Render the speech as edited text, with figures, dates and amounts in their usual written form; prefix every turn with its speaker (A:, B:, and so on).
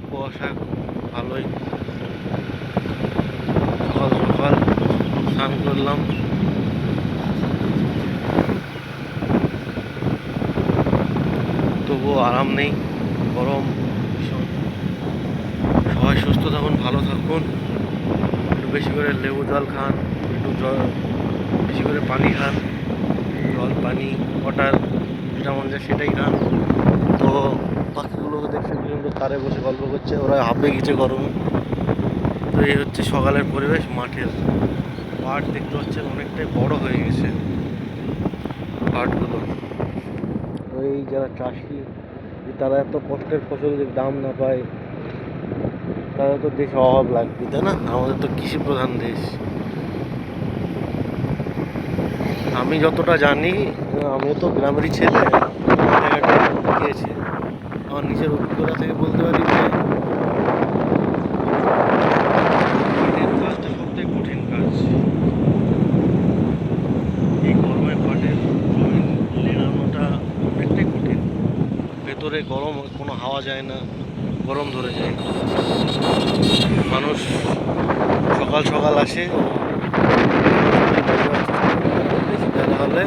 A: কুয়াশা ভালোই। সকাল সকাল স্নান করলাম। তবুও আরাম নেই, গরম ভীষণ। সবাই সুস্থ থাকুন, ভালো থাকুন, একটু বেশি করে লেবু জল খান, একটু বেশি করে পানি খান, জল পানি ওয়াটার যেটা মনে যায় সেটাই খান। তো পাখিগুলোকে দেখতে পর্যন্ত তারে বসে গল্প করছে, ওরা হাঁপে গেছে গরমে। তো এই হচ্ছে সকালের পরিবেশ মাঠের। পাট দেখতে পাচ্ছেন অনেকটাই বড় হয়ে গেছে পাটগুলো। ওই যারা চাষি, তারা এত কষ্টের ফসলের দাম না পায়, তারা তো দেশে অভাব লাগবে, তাই না? আমাদের তো কৃষি প্রধান দেশ। আমি যতটা জানি, আমি তো গ্রামেরই ছেলে, ঘাটে গিয়েছি। আমার নিজের অভিজ্ঞতা থেকে বলতে পারি যে পাটের কাজটা সবথেকে কঠিন কাজ। এই গরমে পাটের জমি লেড়ানোটা অনেকটাই কঠিন। ভেতরে গরম, কোনো হাওয়া যায় না, গরম ধরে যায়। মানুষ সকাল সকাল আসে, বেশি বেলা হলে